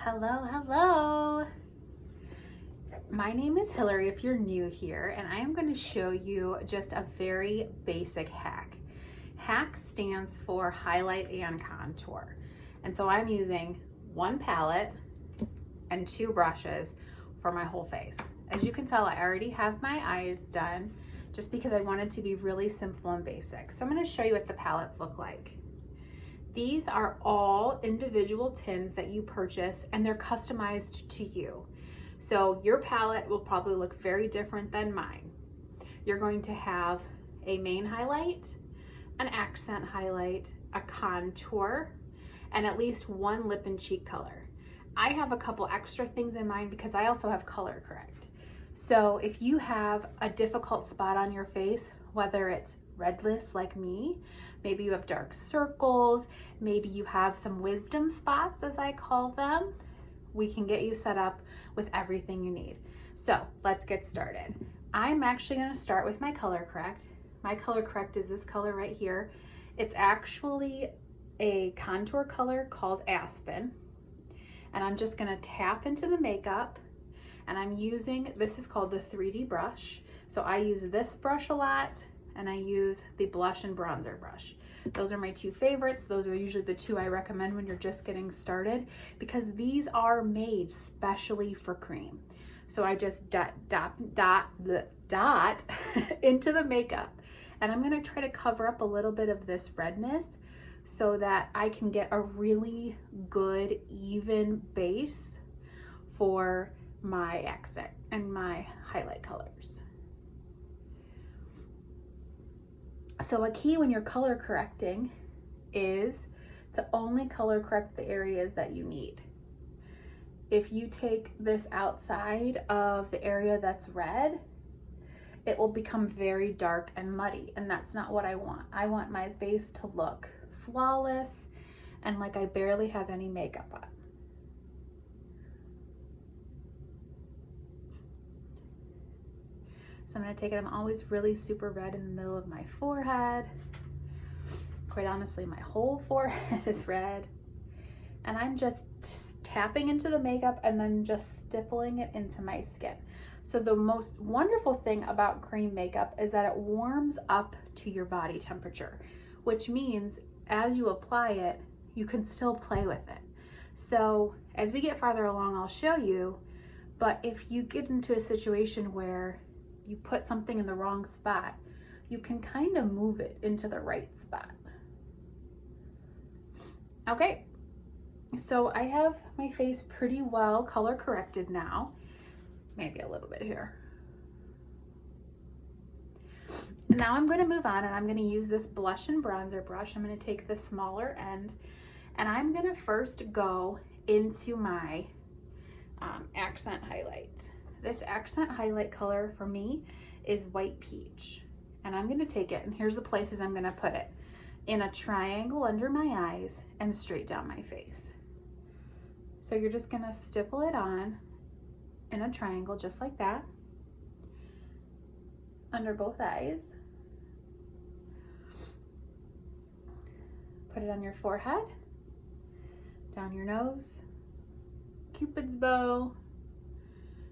Hello, hello. My name is Hillary if you're new here, and I am going to show you just a very basic hack. HAC stands for highlight and contour. And so I'm using one palette and two brushes for my whole face. As you can tell, I already have my eyes done just because I wanted to be really simple and basic. So I'm going to show you what the palettes look like. These are all individual tins that you purchase and they're customized to you. So your palette will probably look very different than mine. You're going to have a main highlight, an accent highlight, a contour, and at least one lip and cheek color. I have a couple extra things in mind because I also have color correct. So if you have a difficult spot on your face, whether it's redness like me, maybe you have dark circles, maybe you have some wisdom spots as I call them, we can get you set up with everything you need. So let's get started. I'm actually going to start with my color correct. My color correct is this color right here. It's actually a contour color called Aspen. And I'm just going to tap into the makeup, and I'm using, this is called the 3D brush. So I use this brush a lot, and I use the blush and bronzer brush. Those are my two favorites. Those are usually the two I recommend when you're just getting started because these are made specially for cream. So I just dot into the makeup, and I'm gonna try to cover up a little bit of this redness so that I can get a really good even base for my accent and my highlight colors. So a key when you're color correcting is to only color correct the areas that you need. If you take this outside of the area that's red, it will become very dark and muddy, and that's not what I want. I want my face to look flawless and like I barely have any makeup on. So I'm going to take it, I'm always really super red in the middle of my forehead. Quite honestly, my whole forehead is red. And I'm just tapping into the makeup and then just stippling it into my skin. So the most wonderful thing about cream makeup is that it warms up to your body temperature, which means as you apply it, you can still play with it. So as we get farther along, I'll show you, but if you get into a situation where you put something in the wrong spot, you can kind of move it into the right spot. Okay, so I have my face pretty well color corrected now. Maybe a little bit here. And now I'm going to move on, and I'm going to use this blush and bronzer brush. I'm going to take the smaller end, and I'm going to first go into my accent highlight. This accent highlight color for me is white peach, and I'm going to take it, and here's the places I'm going to put it: in a triangle under my eyes and straight down my face. So you're just going to stipple it on in a triangle just like that under both eyes. Put it on your forehead, down your nose, Cupid's bow,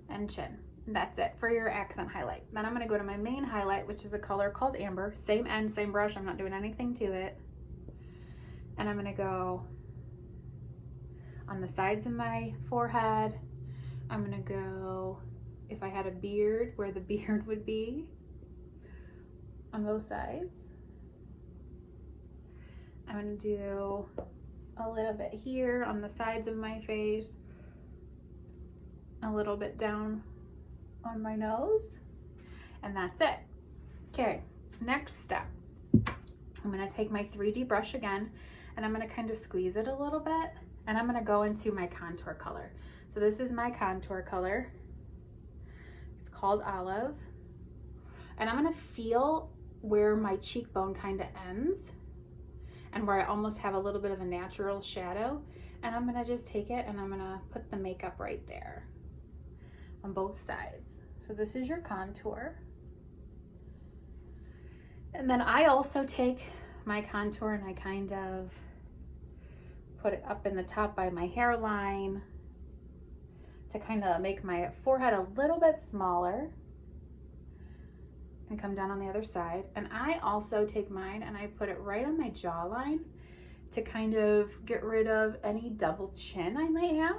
and chin. And that's it for your accent highlight. Then I'm going to go to my main highlight, which is a color called Amber. Same end, same brush. I'm not doing anything to it. And I'm going to go on the sides of my forehead. I'm going to go, if I had a beard, where the beard would be on both sides. I'm going to do a little bit here on the sides of my face, a little bit down on my nose, and that's it. Okay, next step. I'm going to take my 3D brush again, and I'm going to kind of squeeze it a little bit, and I'm going to go into my contour color. So this is my contour color. It's called Olive, and I'm going to feel where my cheekbone kind of ends and where I almost have a little bit of a natural shadow, and I'm going to just take it and I'm going to put the makeup right there on both sides. So this is your contour. And then I also take my contour and I kind of put it up in the top by my hairline to kind of make my forehead a little bit smaller and come down on the other side. And I also take mine and I put it right on my jawline to kind of get rid of any double chin I might have.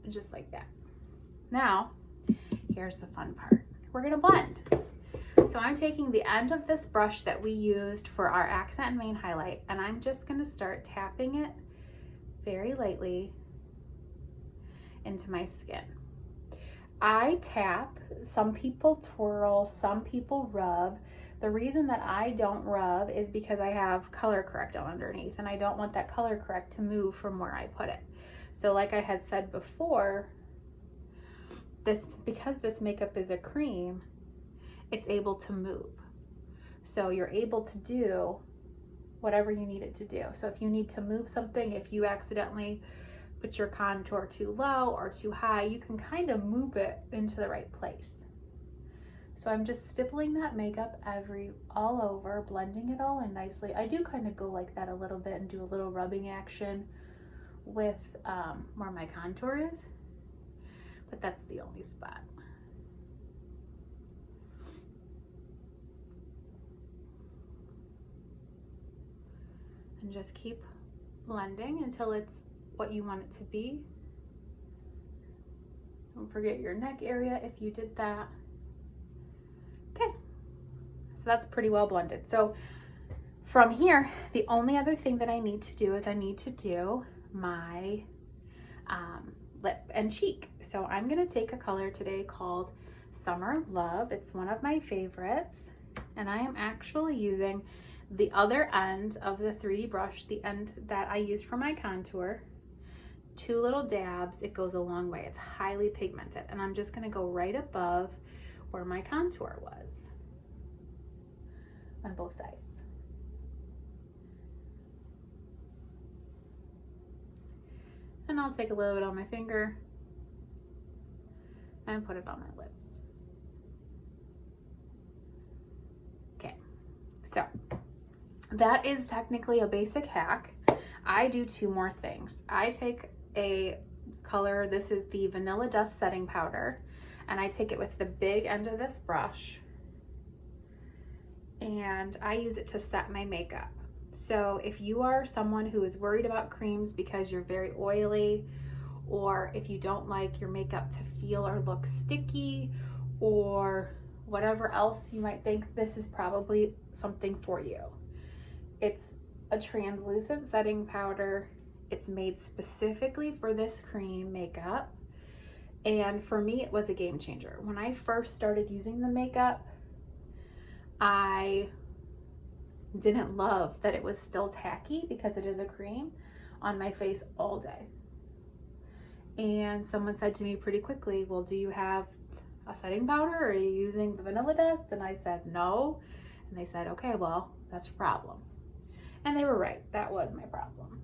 Just like that. Now, here's the fun part. We're gonna blend. So I'm taking the end of this brush that we used for our accent and main highlight, and I'm just gonna start tapping it very lightly into my skin. I tap, some people twirl, some people rub. The reason that I don't rub is because I have color correct on underneath, and I don't want that color correct to move from where I put it. So like I had said before, because this makeup is a cream, it's able to move. So you're able to do whatever you need it to do. So if you need to move something, if you accidentally put your contour too low or too high, you can kind of move it into the right place. So I'm just stippling that makeup all over, blending it all in nicely. I do kind of go like that a little bit and do a little rubbing action with where my contour is, but that's the only spot. And just keep blending until it's what you want it to be. Don't forget your neck area if you did that. Okay, so that's pretty well blended. So from here, the only other thing that I need to do is I need to do my lip and cheek. So I'm gonna take a color today called Summer Love. It's one of my favorites, and I am actually using the other end of the 3D brush, the end that I used for my contour. 2 little dabs, it goes a long way. It's highly pigmented, and I'm just gonna go right above where my contour was on both sides. And I'll take a little bit on my finger and put it on my lips. Okay, so that is technically a basic hack. I do 2 more things. I take a color, this is the Vanilla Dust setting powder, and I take it with the big end of this brush, and I use it to set my makeup. So if you are someone who is worried about creams because you're very oily, or if you don't like your makeup to feel or look sticky, or whatever else you might think, this is probably something for you. It's a translucent setting powder. It's made specifically for this cream makeup. And for me, it was a game changer. When I first started using the makeup, I didn't love that it was still tacky because it is a cream on my face all day. And someone said to me pretty quickly, well, do you have a setting powder, or are you using the Vanilla Dust? And I said no. And they said, okay, well, that's a problem. And they were right, that was my problem.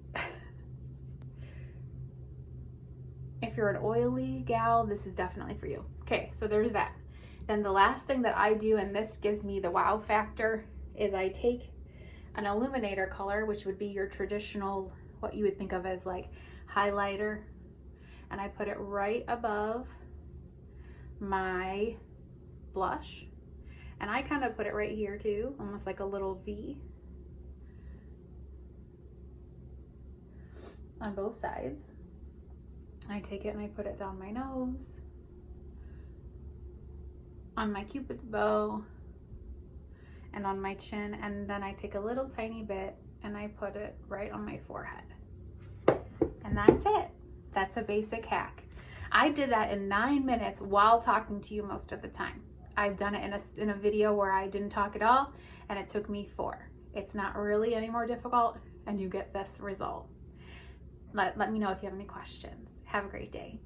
If you're an oily gal, this is definitely for you. Okay, so there's that. Then the last thing that I do, and this gives me the wow factor, is I take an illuminator color, which would be your traditional, what you would think of as like highlighter, and I put it right above my blush. And I kind of put it right here too, almost like a little V on both sides. I take it and I put it down my nose, on my Cupid's bow, and on my chin, and then I take a little tiny bit and I put it right on my forehead. And that's it. That's a basic hack. I did that in 9 minutes while talking to you most of the time. I've done it in a video where I didn't talk at all, and it took me 4. It's not really any more difficult, and you get this result. Let me know if you have any questions. Have a great day.